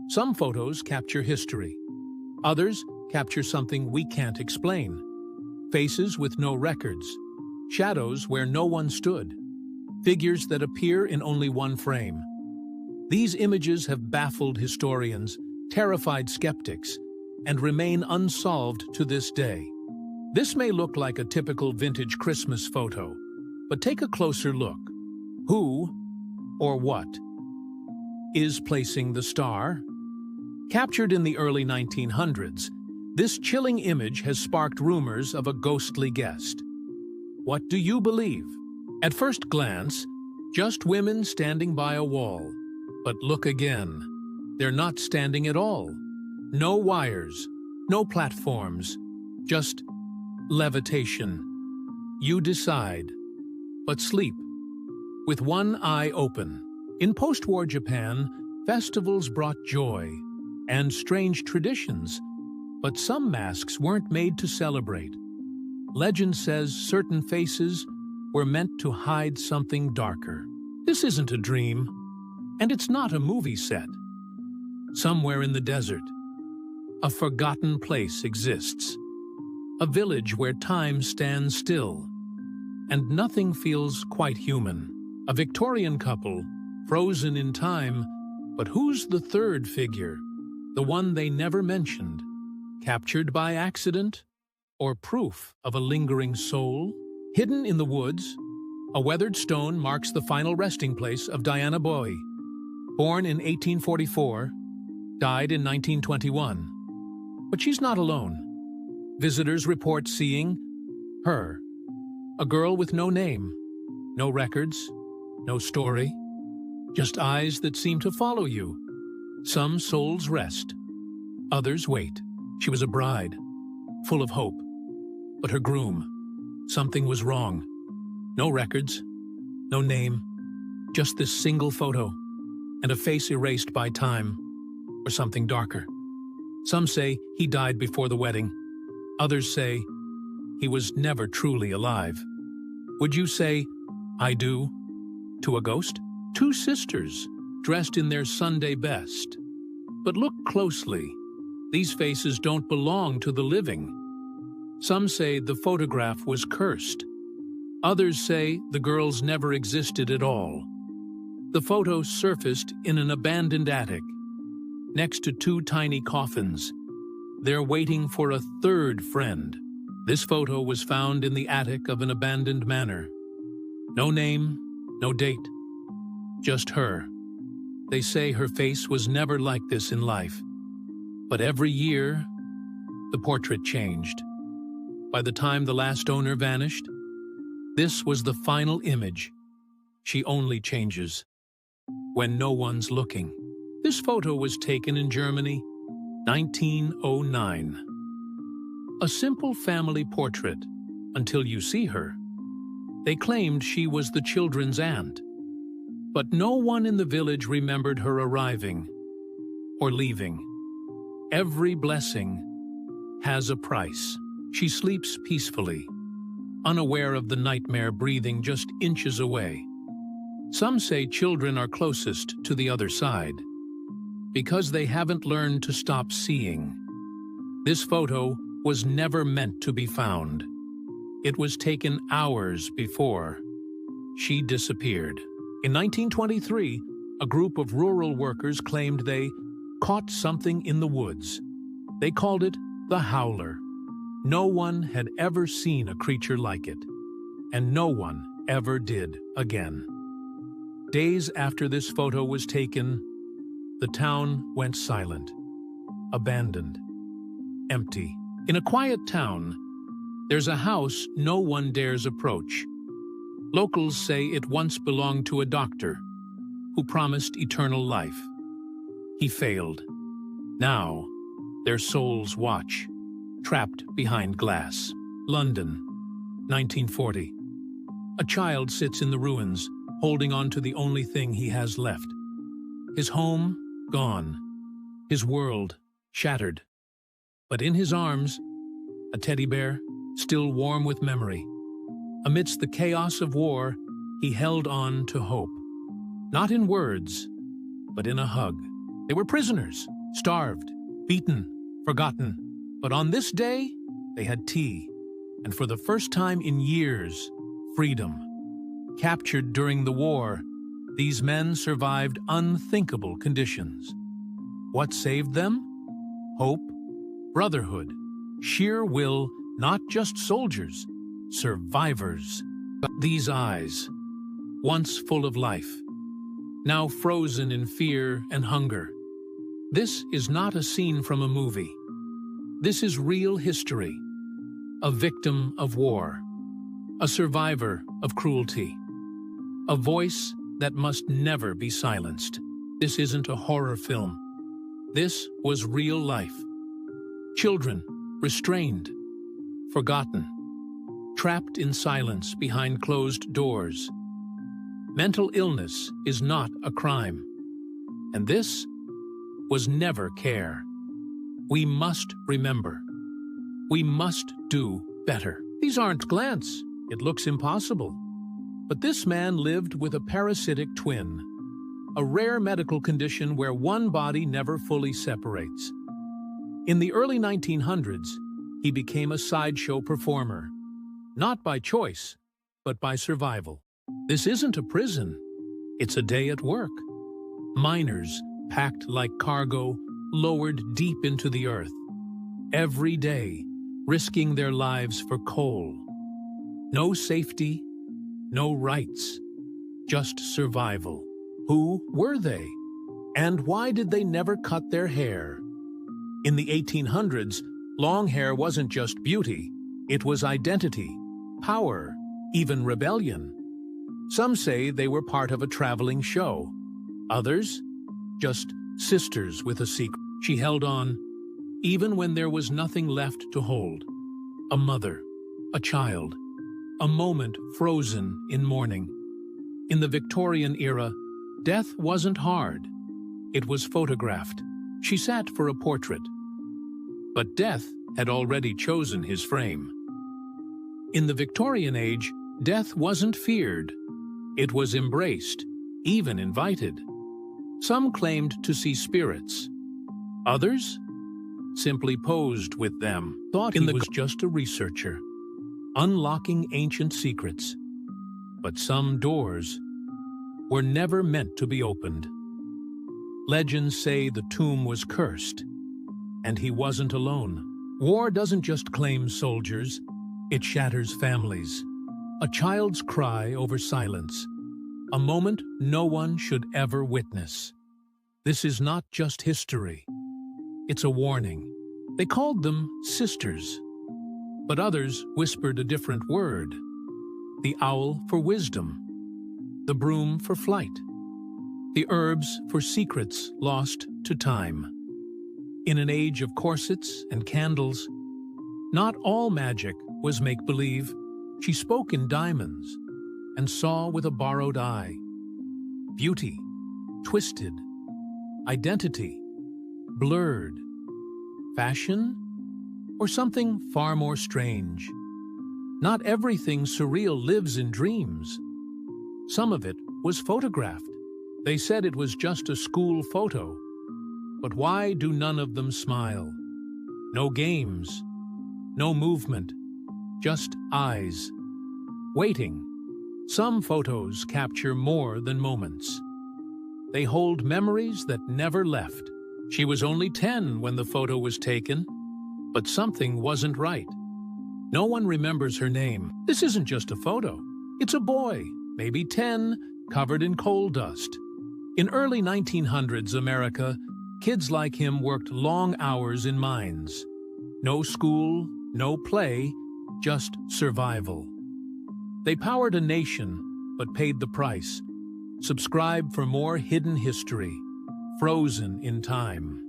Some photos capture history. Others capture something we can't explain. Faces with no records. Shadows where no one stood. Figures that appear in only one frame. These images have baffled historians, terrified skeptics, and remain unsolved to this day. This may look like a typical vintage Christmas photo, but take a closer look. Who, or what, is placing the star? Captured in the early 1900s, this chilling image has sparked rumors of a ghostly guest. What do you believe? At first glance, just women standing by a wall. But look again. They're not standing at all. No wires, no platforms, just levitation. You decide, but sleep, with one eye open. In post-war Japan, festivals brought joy and strange traditions, but some masks weren't made to celebrate. Legend says certain faces were meant to hide something darker. This isn't a dream, and it's not a movie set. Somewhere in the desert, a forgotten place exists. A village where time stands still, and nothing feels quite human. A Victorian couple, frozen in time, but who's the third figure? The one they never mentioned? Captured by accident? Or proof of a lingering soul? Hidden in the woods, a weathered stone marks the final resting place of Diana Bowie. Born in 1844, died in 1921. But she's not alone. Visitors report seeing her, a girl with no name, no records, no story, just eyes that seem to follow you. Some souls rest, others wait. She was a bride, full of hope, but her groom, something was wrong. No records, no name, just this single photo, and a face erased by time, or something darker. Some say he died before the wedding. Others say he was never truly alive. Would you say, "I do," to a ghost? Two sisters, dressed in their Sunday best. But look closely. These faces don't belong to the living. Some say the photograph was cursed. Others say the girls never existed at all. The photo surfaced in an abandoned attic, next to two tiny coffins. They're waiting for a third friend. This photo was found in the attic of an abandoned manor. No name, no date, just her. They say her face was never like this in life. But every year, the portrait changed. By the time the last owner vanished, this was the final image. She only changes when no one's looking. This photo was taken in Germany, 1909. A simple family portrait, until you see her. They claimed she was the children's aunt. But no one in the village remembered her arriving or leaving. Every blessing has a price. She sleeps peacefully, unaware of the nightmare breathing just inches away. Some say children are closest to the other side, because they haven't learned to stop seeing. This photo was never meant to be found. It was taken hours before she disappeared. In 1923, a group of rural workers claimed they caught something in the woods. They called it the howler. No one had ever seen a creature like it, and no one ever did again. Days after this photo was taken, the town went silent, abandoned, empty. In a quiet town, there's a house no one dares approach. Locals say it once belonged to a doctor who promised eternal life. He failed. Now, their souls watch, trapped behind glass. London, 1940. A child sits in the ruins, holding on to the only thing he has left. His home, gone. His world, shattered. But in his arms, a teddy bear, still warm with memory. Amidst the chaos of war, he held on to hope. Not in words, but in a hug. They were prisoners, starved, beaten, forgotten. But on this day, they had tea, and for the first time in years, freedom. Captured during the war, these men survived unthinkable conditions. What saved them? Hope, brotherhood, sheer will, not just soldiers, survivors. But these eyes, once full of life, now frozen in fear and hunger. This is not a scene from a movie. This is real history. A victim of war, a survivor of cruelty, a voice that must never be silenced. This isn't a horror film. This was real life. Children restrained, forgotten, trapped in silence behind closed doors. Mental illness is not a crime, and this was never care. We must remember. We must do better. These aren't glants. It looks impossible. But this man lived with a parasitic twin, a rare medical condition where one body never fully separates. In the early 1900s, he became a sideshow performer, not by choice, but by survival. This isn't a prison. It's a day at work. Miners, packed like cargo, lowered deep into the earth. Every day, risking their lives for coal. No safety, no rights, just survival. Who were they? And why did they never cut their hair? In the 1800s, long hair wasn't just beauty. It was identity, power, even rebellion. Some say they were part of a traveling show. Others, just sisters with a secret. She held on, even when there was nothing left to hold. A mother, a child, a moment frozen in mourning. In the Victorian era, death wasn't hard. It was photographed. She sat for a portrait. But death had already chosen his frame. In the Victorian age, death wasn't feared. It was embraced, even invited. Some claimed to see spirits. Others simply posed with them, thought he was just a researcher, unlocking ancient secrets. But some doors were never meant to be opened. Legends say the tomb was cursed, and he wasn't alone. War doesn't just claim soldiers, it shatters families. A child's cry over silence, a moment no one should ever witness. This is not just history. It's a warning. They called them sisters, but others whispered a different word. The owl for wisdom, the broom for flight, the herbs for secrets lost to time. In an age of corsets and candles, not all magic was make-believe. She spoke in diamonds and saw with a borrowed eye. Beauty, twisted, identity, blurred, fashion, or something far more strange. Not everything surreal lives in dreams. Some of it was photographed. They said it was just a school photo. But why do none of them smile? No games, no movement, just eyes, waiting. Some photos capture more than moments. They hold memories that never left. She was only 10 when the photo was taken, but something wasn't right. No one remembers her name. This isn't just a photo. It's a boy, maybe 10, covered in coal dust. In early 1900s America, kids like him worked long hours in mines. No school, no play, just survival. They powered a nation, but paid the price. Subscribe for more hidden history, frozen in time.